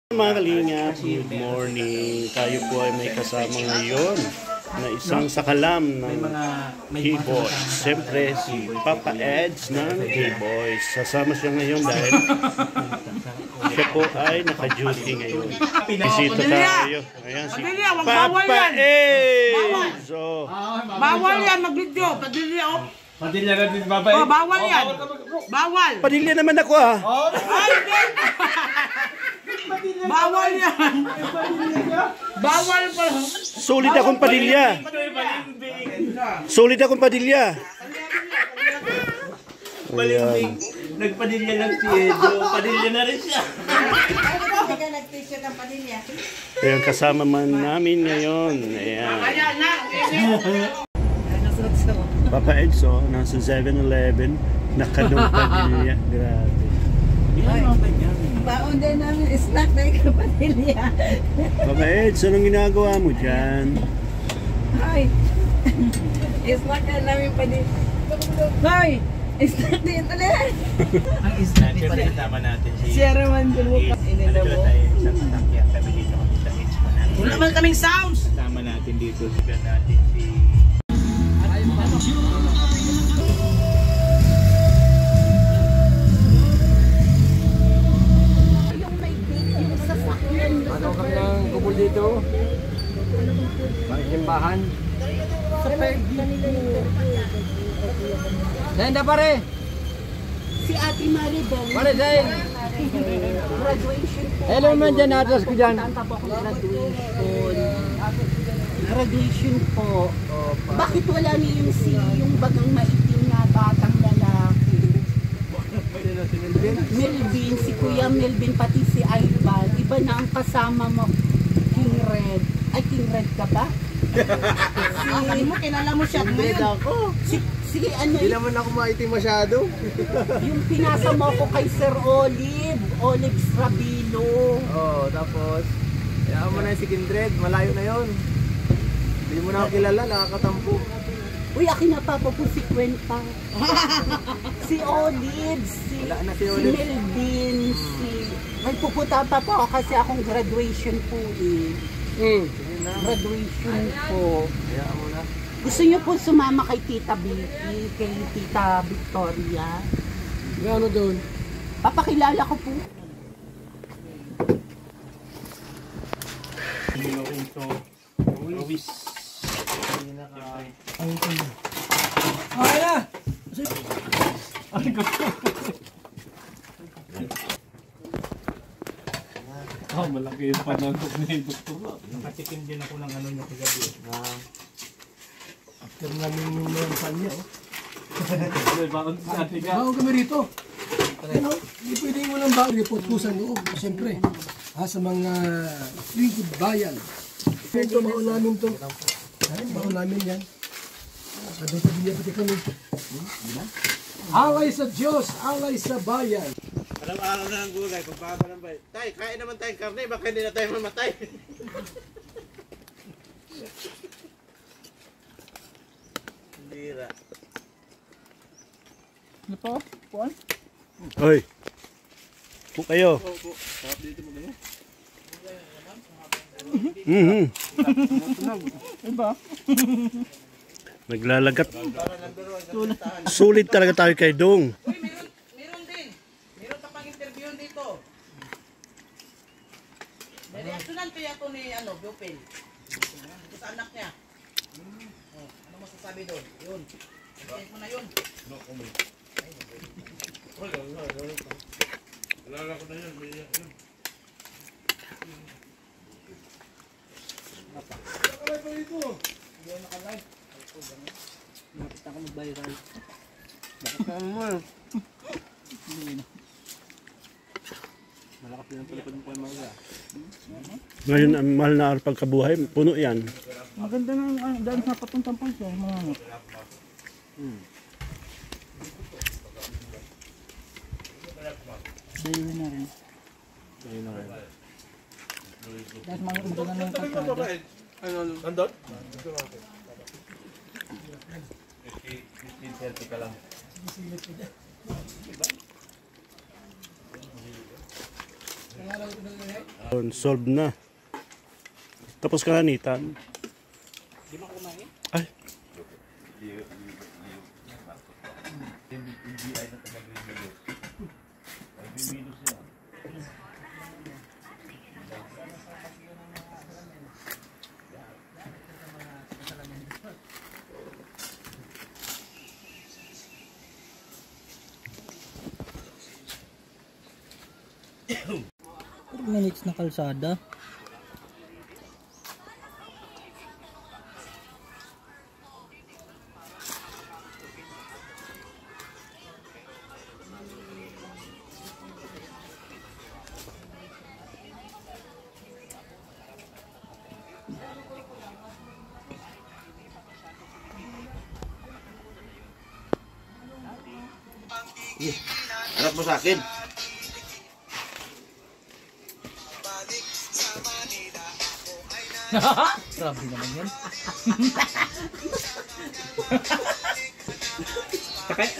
Mga kalingap, good morning. Tayo po ay may kasama ngayon na isang sakalam ng K-Boys. Siyempre si Papa Eds ng K-Boys. Sasama siya ngayon dahil siya po ay naka-duty ngayon. Bisita tayo. Ayan si Papa Eds. Bawal yan mag-video. Padilya o. Padilya na din babay. Oh, bawal yan. Bawal. Padilya naman ako ah. Ay, bawal yan. Bawal pa. Sulit akong Padilya. Sulit akong Padilya. Ayan. Nagpadilya lang si Edo. Padilya na rin siya. Nag-t-shirt ang Padilya. Ayan, kasama man namin ngayon. Ayan. Papa Edso, nasa 7-Eleven, nakadong Padilya. Grabe. Baon din namin, snack na ikaw Padilya. Papa Edso, anong ginagawa mo dyan? Hoy, snack na namin Padilya. Hoy, snack din ulit. Ang snack din pala kasama natin si Sierra Man din mo pa. Inila mo. Sa sasakyan kami dito sa H pa natin. Wala naman kaming sounds. Kasama natin dito si natin si Ano kami ng kubol dito? Bang simbahan? Sa Perdi. Senda pare! Si Ate Maribel. Pare Zain! Graduation po. Hello man dyan, atlas ko dyan. Tanta po akong graduation. Graduation po. Bakit wala niyo yung bagang maitim na batang lalaki? Melvin, si Kuya Melvin, pati si Ivan. Iba na ang kasama mo. King Red. Ay, King Red ka ba? Ay mo, kilala mo siya ngayon. Si ano, Hindi naman ako maitim masyado. yung pinasa mo ko kay Sir Olive Strabilo. Oo, tapos, kaya mo na si Kindred, malayo na yon. Hindi mo na ako kilala, nakakatampo. Uy, akin na papa po si Kwenta. Si Olive, Wala na si si Olive. Melvin, may pupunta pa po kasi akong graduation po eh. Sige na, Graduation po. kaya mo na. Gusto niyo po sumama kay Tita Vicky, kay Tita Victoria? Gano doon? Papakilala ko po. Okay na! malaki yung panagod ni Dr. Nakatikim din ako ng ano nyo kagabi. After namin yung mga sanya, oh. Baon sa atin ka. Bago kami rito. Ano, hindi pwede mo lang ba report po sa loob, siyempre. Sa mga lingkod bayan. Ito, baon namin to. Baon namin yan. Doon sa dinya pati kami. Alay sa Diyos, alay sa bayan. Alam-alam na ang gulay, pagpapa ng bay. Tay, kain naman tayong karne, baka hindi na tayo mamatay. Bira. Ano po? Puan? Hoy. Po kayo. Iba? Naglalagat. Sulit talaga tayo kay Dong. Uy, meron din. Meron ka pang interview dito. Reaksyonan kaya ito ni Gopel. Ito sa anak niya. Ano masasabi doon? Yun. Tingin mo na yun. Alala ko na yun. Alay pa rito. Nakita ko mag-viral. Ngayon, ang mahal na araw pagkabuhay, puno yan. Maganda na dahil sa patong-tampang siya. Dayo na rin. Dahil mga umbaga na yung kalsada. Andon? Selfie ka lang. Solve na. Tapos ka na, Nitan. Ay. Minutes na kalsada. Harap mo sa akin. Grabe naman yan.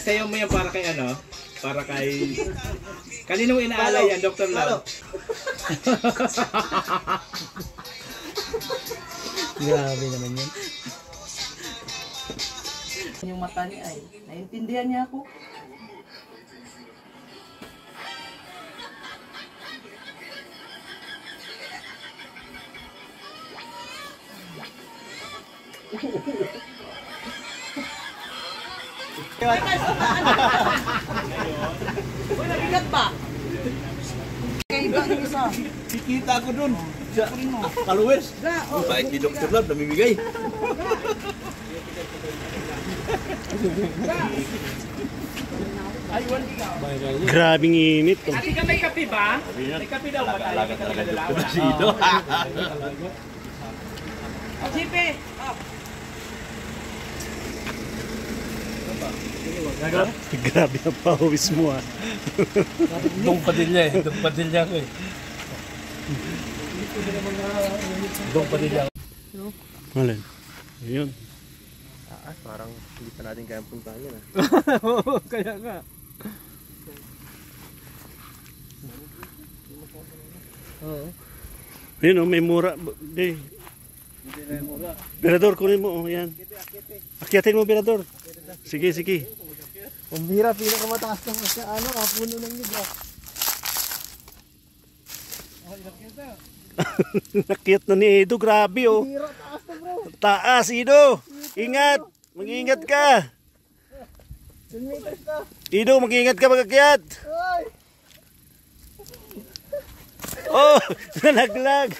Sayo mo yan para kay ano? Para kay... Kaninong inaalay yan, Dr. Lau? Grabe naman yan. Yung mata niya ay, naintindihan niya ako. Uy, nabigat ba? Kaiba yung isa. Kikita ko dun. Followers. Bait ni Dr. Lab, namimigay. Grabing init. Oh. Ati ka may kape ba? May kape daw ba tayo? Alaga talaga Dr. Rasido. Sipe! Grabe ang pawis mo ah. Dong Padilla eh. Dong Padilla ko eh. Dong Padilla. Alin? Yun. Parang hindi pa natin kaya puntahan yan. Oo, kaya nga. Yun oh, may mura. Di. Berador, kunin mo. Oh, yan. Akyatin mo, Berador. Sige, sige. Pambira, pinakamataas ng puno ng libra. Nakyat na ni Edo, grabe oh. Taas, Edo. Ingat. Mag-iingat ka. Edo, mag-iingat ka mag-akyat. Oh, nalaglag.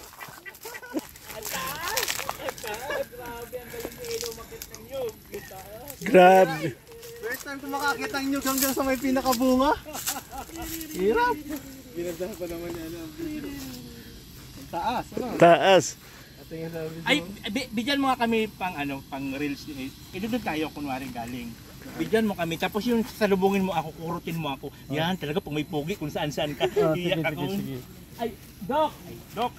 Grabe. First time ko makakita ang nyug hanggang sa may pinakabunga. Hirap. Binandahan pa naman yan. Taas, ano? Taas. Ay, bigyan mo nga kami pang ano, pang reels ni Idudod tayo kunwari galing. Bigyan mo kami tapos yung salubungin mo ako, kurutin mo ako. Yan talaga pag may pogi kung saan-saan ka. Iyak ako. Ay, Doc. Doc.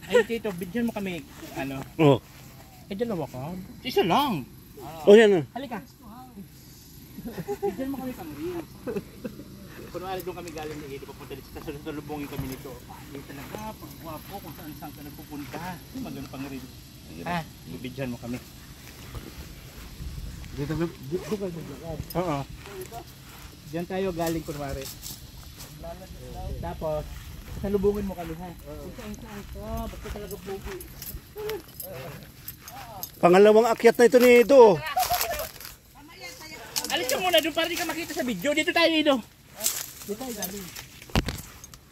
Ay, Tito, bigyan mo kami ano. Oh. Ay, dalawa ka. Isa lang. Oh, yan ah. Halika. Bigyan mo kami pang reels. Kunwari doon kami galing ni Edo, papunta dito, tapos salubungin kami nito. Hindi talaga, pagwapo kung saan-saan ka nagpupunta. Magano pang reels. Ha? Bibigyan mo kami. Dito kayo maglakad. Oo. Diyan tayo galing kunwari. Tapos, salubungin mo kami ha. Kung saan-saan ka, basta talaga pogi. Pangalawang akyat na ito ni Edo. Alis ka muna doon para di ka makita sa video. Dito tayo, Edo. Dito tayo galing.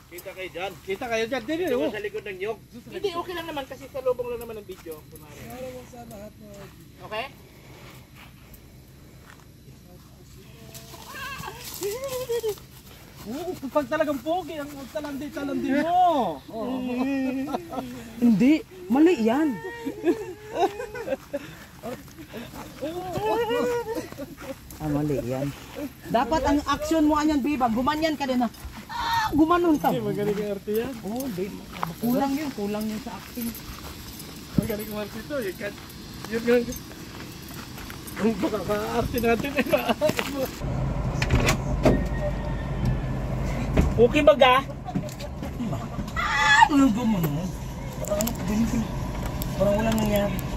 Kita kayo dyan. Kita kayo dyan. Dito, Sa likod ng nyog. Hindi, okay lang naman kasi salubong lang naman ang video. Kunwari. Okay? Pag talagang pogi, ang talandi mo. Hindi, mali yan. Mali yan. Dapat ang action mo anyan, Biba, gumanyan ka din ha. Gumanon ka. Magaling ang arte yan. Oh, babe. Kulang yun sa acting. Magaling ang arte ito. Yun nga. Ang pagkaka-arte natin. Okay ba ga? talaga mo no? Parang ano, parang walang nangyari.